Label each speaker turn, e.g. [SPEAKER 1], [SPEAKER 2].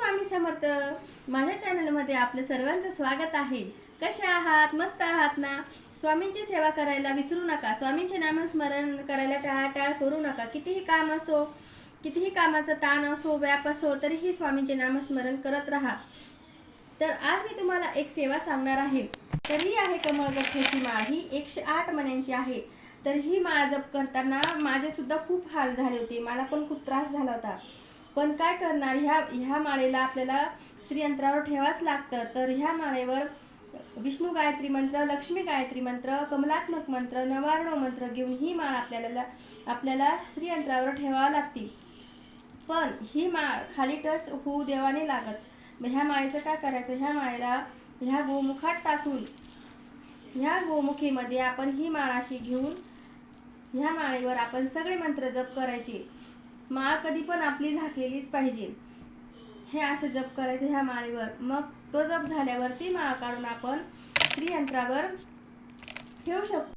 [SPEAKER 1] स्वामी समर्थ। माझ्या चॅनलमध्ये आपलं सर्वांचं स्वागत आहे। कसे आहात? मस्त आहात ना? स्वामींची सेवा करायला विसरू नका। स्वामींचे नामस्मरण करायला टाळाटाळ करू नका। कितीही काम असो, कितीही कामाचा ताण असो, व्याप असो, तरीही स्वामींचे नामस्मरण करत राहा। तर आज मी तुम्हाला एक सेवा सांगणार आहे। तर ही आहे कमळगठ्ठ्याची माळ। ही 108 मण्यांची आहे। तर ही माळ जप करताना माझे सुद्धा खूप हाल झाले होते। मला पण खूप त्रास झाला होता। पण काय करणार, ह्या माळेला आपल्याला श्रीयंत्रावर ठेवाच लागतं। तर ह्या माळेवर विष्णू गायत्री मंत्र, लक्ष्मी गायत्री मंत्र, कमलात्मक मंत्र, नवार्णव मंत्र घेऊन ही माळ आपल्याला श्रीयंत्रावर ठेवावी लागते। पण ही माळ खाली टच होऊ देवाने लागत। ह्या माळेचं काय करायचं, ह्या माळेला ह्या गोमुखात टाकून ह्या गोमुखीमध्ये आपण ही माळ अशी घेऊन ह्या माळेवर आपण सगळे मंत्र जप करायचे। माळ कधी पण आपली झाकलेलीच पाहिजे। हे असं जप करायचं ह्या माळेवर। मग तो जप झाल्यावर ती माळ काढून आपण श्रीयंत्रावर ठेवू शकतो।